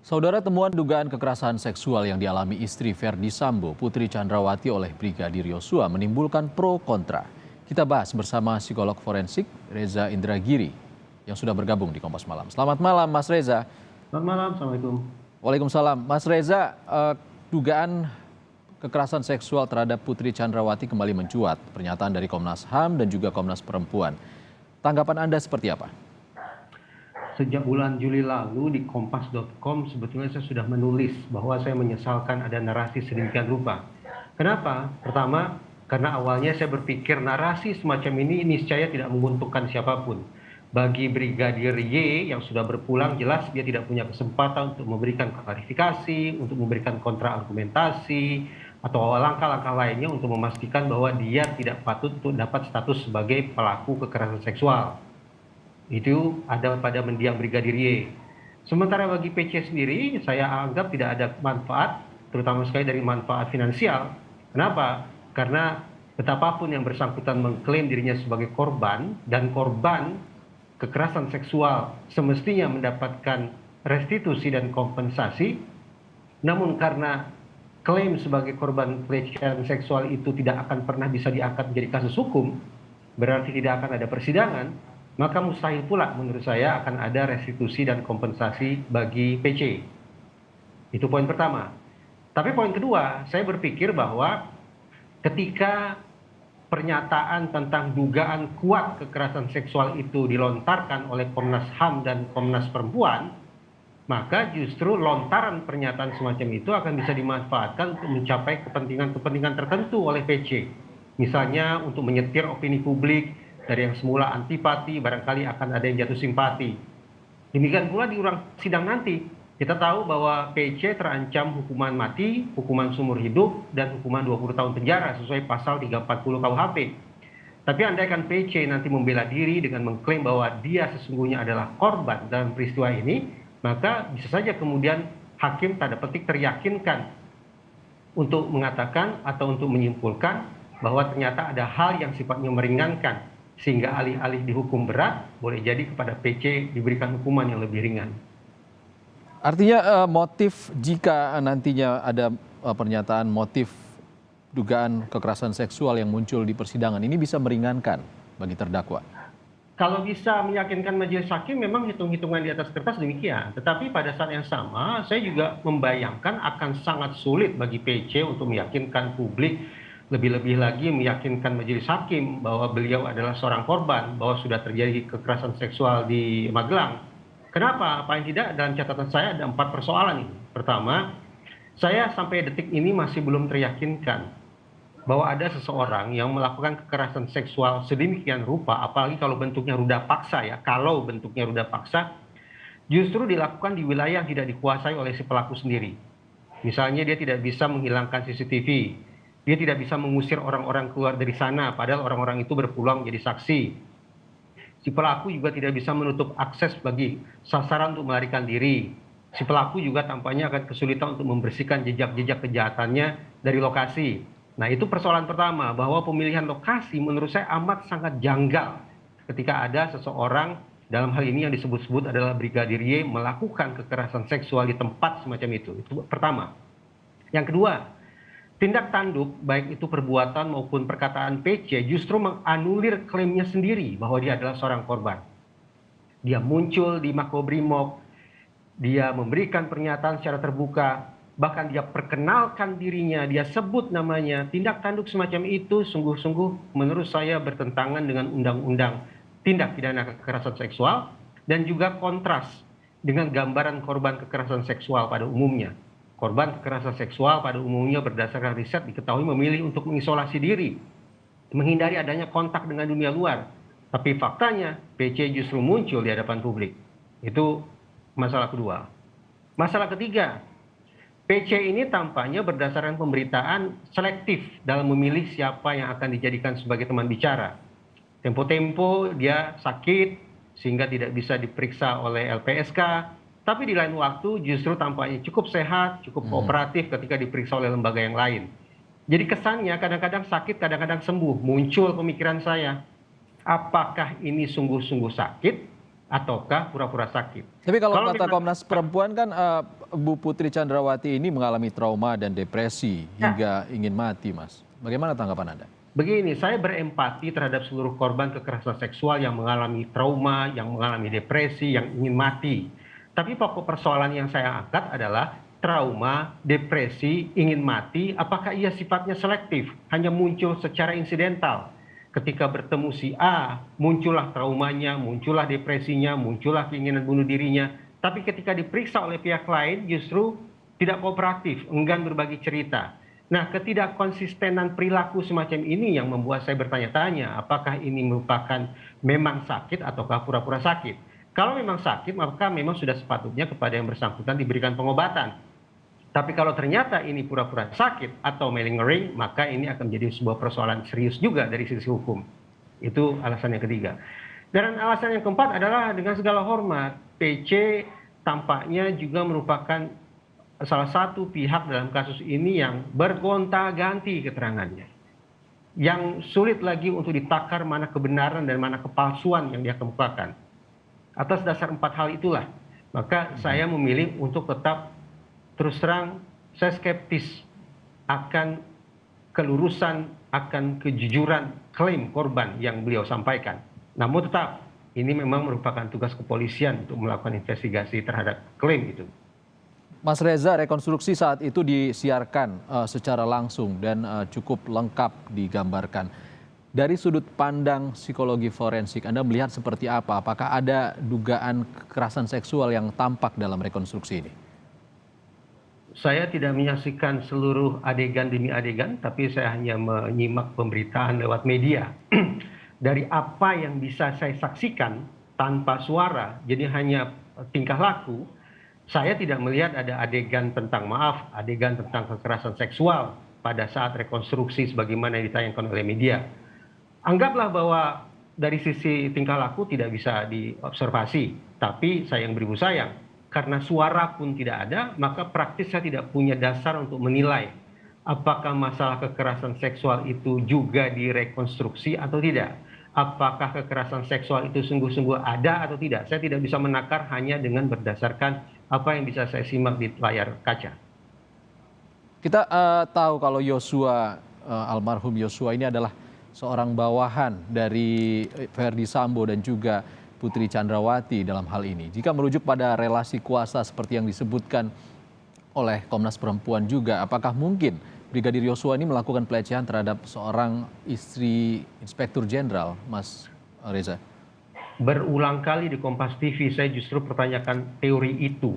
Saudara, temuan dugaan kekerasan seksual yang dialami istri Verdi Sambo, Putri Chandrawati oleh Brigadir Yosua menimbulkan pro kontra. Kita bahas bersama psikolog forensik Reza Indragiri yang sudah bergabung di Kompas Malam. Selamat malam Mas Reza. Selamat malam, Assalamualaikum. Waalaikumsalam. Mas Reza, dugaan kekerasan seksual terhadap Putri Chandrawati kembali mencuat. Pernyataan dari Komnas HAM dan juga Komnas Perempuan. Tanggapan Anda seperti apa? Sejak bulan Juli lalu di kompas.com sebetulnya saya sudah menulis bahwa saya menyesalkan ada narasi sedemikian rupa. Kenapa? Pertama, karena awalnya saya berpikir narasi semacam ini niscaya tidak menguntungkan siapapun. Bagi Brigadir Y yang sudah berpulang, jelas dia tidak punya kesempatan untuk memberikan klarifikasi, untuk memberikan kontra argumentasi, atau langkah-langkah lainnya untuk memastikan bahwa dia tidak patut untuk dapat status sebagai pelaku kekerasan seksual. Itu ada pada mendiang Brigadir Y. Sementara bagi PC sendiri, saya anggap tidak ada manfaat, terutama sekali dari manfaat finansial. Kenapa? Karena betapapun yang bersangkutan mengklaim dirinya sebagai korban, dan korban kekerasan seksual semestinya mendapatkan restitusi dan kompensasi, namun karena klaim sebagai korban pelecehan seksual itu tidak akan pernah bisa diangkat menjadi kasus hukum, berarti tidak akan ada persidangan, maka mustahil pula menurut saya akan ada restitusi dan kompensasi bagi PC. Itu poin pertama. Tapi poin kedua, saya berpikir bahwa ketika pernyataan tentang dugaan kuat kekerasan seksual itu dilontarkan oleh Komnas HAM dan Komnas Perempuan, maka justru lontaran pernyataan semacam itu akan bisa dimanfaatkan untuk mencapai kepentingan-kepentingan tertentu oleh PC. Misalnya untuk menyetir opini publik, dari yang semula antipati, barangkali akan ada yang jatuh simpati. Demikian pula di ruang sidang nanti, kita tahu bahwa PC terancam hukuman mati, hukuman seumur hidup, dan hukuman 20 tahun penjara sesuai pasal 340 KUHP. Tapi andaikan PC nanti membela diri dengan mengklaim bahwa dia sesungguhnya adalah korban dalam peristiwa ini, maka bisa saja kemudian hakim tanda petik teryakinkan untuk mengatakan atau untuk menyimpulkan bahwa ternyata ada hal yang sifatnya meringankan, sehingga alih-alih dihukum berat, boleh jadi kepada PC diberikan hukuman yang lebih ringan. Artinya motif jika nantinya ada pernyataan motif dugaan kekerasan seksual yang muncul di persidangan ini bisa meringankan bagi terdakwa. Kalau bisa meyakinkan majelis hakim, memang hitung-hitungan di atas kertas demikian. Tetapi pada saat yang sama, saya juga membayangkan akan sangat sulit bagi PC untuk meyakinkan publik, lebih-lebih lagi meyakinkan majelis hakim bahwa beliau adalah seorang korban, bahwa sudah terjadi kekerasan seksual di Magelang. Kenapa? Paling tidak dalam catatan saya ada 4 persoalan ini. Pertama, saya sampai detik ini masih belum teryakinkan bahwa ada seseorang yang melakukan kekerasan seksual sedemikian rupa, apalagi kalau bentuknya ruda paksa ya, kalau bentuknya ruda paksa, justru dilakukan di wilayah yang tidak dikuasai oleh si pelaku sendiri. Misalnya dia tidak bisa menghilangkan CCTV, dia tidak bisa mengusir orang-orang keluar dari sana, padahal orang-orang itu berpeluang menjadi saksi. Si pelaku juga tidak bisa menutup akses bagi sasaran untuk melarikan diri. Si pelaku juga tampaknya akan kesulitan untuk membersihkan jejak-jejak kejahatannya dari lokasi. Nah, itu persoalan pertama, bahwa pemilihan lokasi menurut saya amat sangat janggal ketika ada seseorang, dalam hal ini yang disebut-sebut adalah Brigadir Y, melakukan kekerasan seksual di tempat semacam itu. Itu pertama. Yang kedua, tindak tanduk, baik itu perbuatan maupun perkataan PC, justru menganulir klaimnya sendiri bahwa dia adalah seorang korban. Dia muncul di Makobrimob, dia memberikan pernyataan secara terbuka, bahkan dia perkenalkan dirinya, dia sebut namanya. Tindak tanduk semacam itu sungguh-sungguh menurut saya bertentangan dengan undang-undang tindak pidana kekerasan seksual, dan juga kontras dengan gambaran korban kekerasan seksual pada umumnya. Korban kekerasan seksual pada umumnya berdasarkan riset diketahui memilih untuk mengisolasi diri, menghindari adanya kontak dengan dunia luar. Tapi faktanya PC justru muncul di hadapan publik. Itu masalah kedua. Masalah ketiga, PC ini tampaknya berdasarkan pemberitaan selektif dalam memilih siapa yang akan dijadikan sebagai teman bicara. Tempo-tempo dia sakit sehingga tidak bisa diperiksa oleh LPSK, tapi di lain waktu justru tampaknya cukup sehat, cukup kooperatif ketika diperiksa oleh lembaga yang lain. Jadi kesannya kadang-kadang sakit, kadang-kadang sembuh. Muncul pemikiran saya, apakah ini sungguh-sungguh sakit ataukah pura-pura sakit. Tapi kalau Kalau kata memang Komnas Perempuan kan Bu Putri Chandrawati ini mengalami trauma dan depresi ya, hingga ingin mati, Mas. Bagaimana tanggapan Anda? begini, saya berempati terhadap seluruh korban kekerasan seksual yang mengalami trauma, yang mengalami depresi, yang ingin mati. Tapi pokok persoalan yang saya angkat adalah trauma, depresi, ingin mati, apakah ia sifatnya selektif, hanya muncul secara insidental. Ketika bertemu si A, muncullah traumanya, muncullah depresinya, muncullah keinginan bunuh dirinya. Tapi ketika diperiksa oleh pihak lain justru tidak kooperatif, enggan berbagi cerita. Nah, ketidakkonsistenan perilaku semacam ini yang membuat saya bertanya-tanya, apakah ini merupakan memang sakit ataukah pura-pura sakit? Kalau memang sakit, maka memang sudah sepatutnya kepada yang bersangkutan diberikan pengobatan. Tapi kalau ternyata ini pura-pura sakit atau malingering, maka ini akan menjadi sebuah persoalan serius juga dari sisi hukum. Itu alasan yang ketiga. Dan alasan yang keempat adalah dengan segala hormat, PC tampaknya juga merupakan salah satu pihak dalam kasus ini yang bergonta-ganti keterangannya. Yang sulit lagi untuk ditakar mana kebenaran dan mana kepalsuan yang dia kemukakan. Atas dasar 4 hal itulah, maka saya memilih untuk tetap terus terang, saya skeptis akan kelurusan, akan kejujuran klaim korban yang beliau sampaikan. Namun tetap, ini memang merupakan tugas kepolisian untuk melakukan investigasi terhadap klaim itu. Mas Reza, rekonstruksi saat itu disiarkan secara langsung dan cukup lengkap digambarkan. Dari sudut pandang psikologi forensik, Anda melihat seperti apa? Apakah ada dugaan kekerasan seksual yang tampak dalam rekonstruksi ini? Saya tidak menyaksikan seluruh adegan demi adegan, tapi saya hanya menyimak pemberitaan lewat media. Dari apa yang bisa saya saksikan tanpa suara, jadi hanya tingkah laku, saya tidak melihat ada adegan tentang adegan tentang kekerasan seksual pada saat rekonstruksi sebagaimana yang ditayangkan oleh media. Anggaplah bahwa dari sisi tingkah laku tidak bisa diobservasi, tapi sayang beribu sayang, karena suara pun tidak ada, maka praktis saya tidak punya dasar untuk menilai apakah masalah kekerasan seksual itu juga direkonstruksi atau tidak. Apakah kekerasan seksual itu sungguh-sungguh ada atau tidak. Saya tidak bisa menakar hanya dengan berdasarkan apa yang bisa saya simak di layar kaca. Kita tahu kalau Yosua, almarhum Yosua ini adalah seorang bawahan dari Verdi Sambo dan juga Putri Chandrawati dalam hal ini. Jika merujuk pada relasi kuasa seperti yang disebutkan oleh Komnas Perempuan juga, apakah mungkin Brigadir Yosua ini melakukan pelecehan terhadap seorang istri Inspektur Jenderal, Mas Reza? Berulang kali di Kompas TV saya justru pertanyakan teori itu.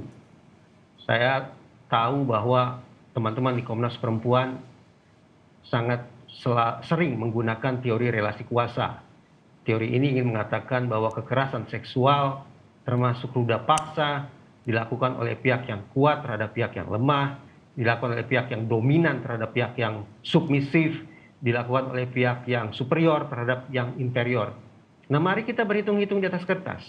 Saya tahu bahwa teman-teman di Komnas Perempuan sangat sering menggunakan teori relasi kuasa. Teori ini ingin mengatakan bahwa kekerasan seksual termasuk ruda paksa dilakukan oleh pihak yang kuat terhadap pihak yang lemah, dilakukan oleh pihak yang dominan terhadap pihak yang submisif, dilakukan oleh pihak yang superior terhadap yang inferior. Nah, mari kita berhitung-hitung di atas kertas.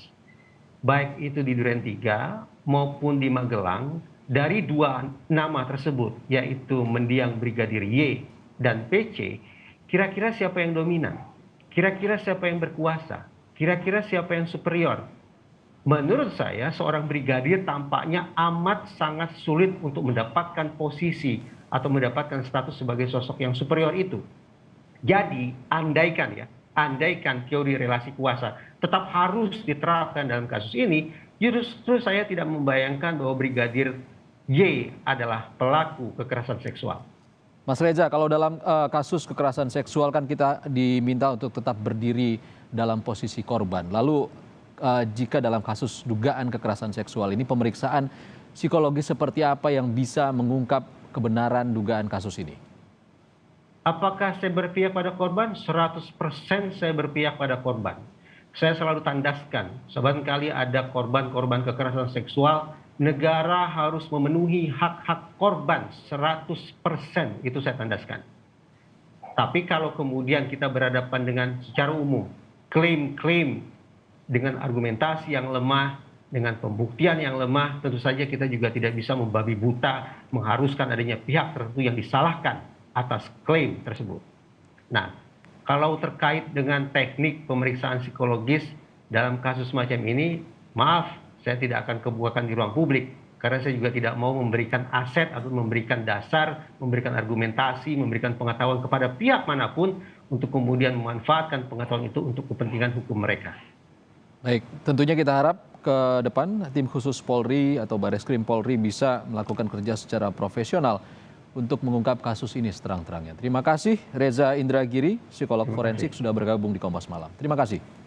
Baik itu di Duren 3 maupun di Magelang, dari 2 nama tersebut, yaitu mendiang Brigadir Y dan PC, kira-kira siapa yang dominan? Kira-kira siapa yang berkuasa? Kira-kira siapa yang superior? Menurut saya, seorang brigadir tampaknya amat sangat sulit untuk mendapatkan posisi atau mendapatkan status sebagai sosok yang superior itu. Jadi, andaikan teori relasi kuasa tetap harus diterapkan dalam kasus ini, justru saya tidak membayangkan bahwa Brigadir Y adalah pelaku kekerasan seksual. Mas Reza, kalau dalam kasus kekerasan seksual kan kita diminta untuk tetap berdiri dalam posisi korban. Lalu jika dalam kasus dugaan kekerasan seksual ini pemeriksaan psikologis seperti apa yang bisa mengungkap kebenaran dugaan kasus ini? Apakah saya berpihak pada korban? 100% saya berpihak pada korban. Saya selalu tandaskan, seringkali ada korban-korban kekerasan seksual, negara harus memenuhi hak-hak korban 100%, itu saya tandaskan. Tapi kalau kemudian kita berhadapan dengan secara umum, klaim-klaim dengan argumentasi yang lemah, dengan pembuktian yang lemah, tentu saja kita juga tidak bisa membabi buta, mengharuskan adanya pihak tertentu yang disalahkan atas klaim tersebut. Nah, kalau terkait dengan teknik pemeriksaan psikologis, dalam kasus semacam ini, maaf, saya tidak akan kebukakan di ruang publik. Karena saya juga tidak mau memberikan aset atau memberikan dasar, memberikan argumentasi, memberikan pengetahuan kepada pihak manapun untuk kemudian memanfaatkan pengetahuan itu untuk kepentingan hukum mereka. Baik, tentunya kita harap ke depan tim khusus Polri atau Bareskrim Polri bisa melakukan kerja secara profesional untuk mengungkap kasus ini seterang-terangnya. Terima kasih Reza Indragiri, psikolog forensik sudah bergabung di Kompas Malam. Terima kasih.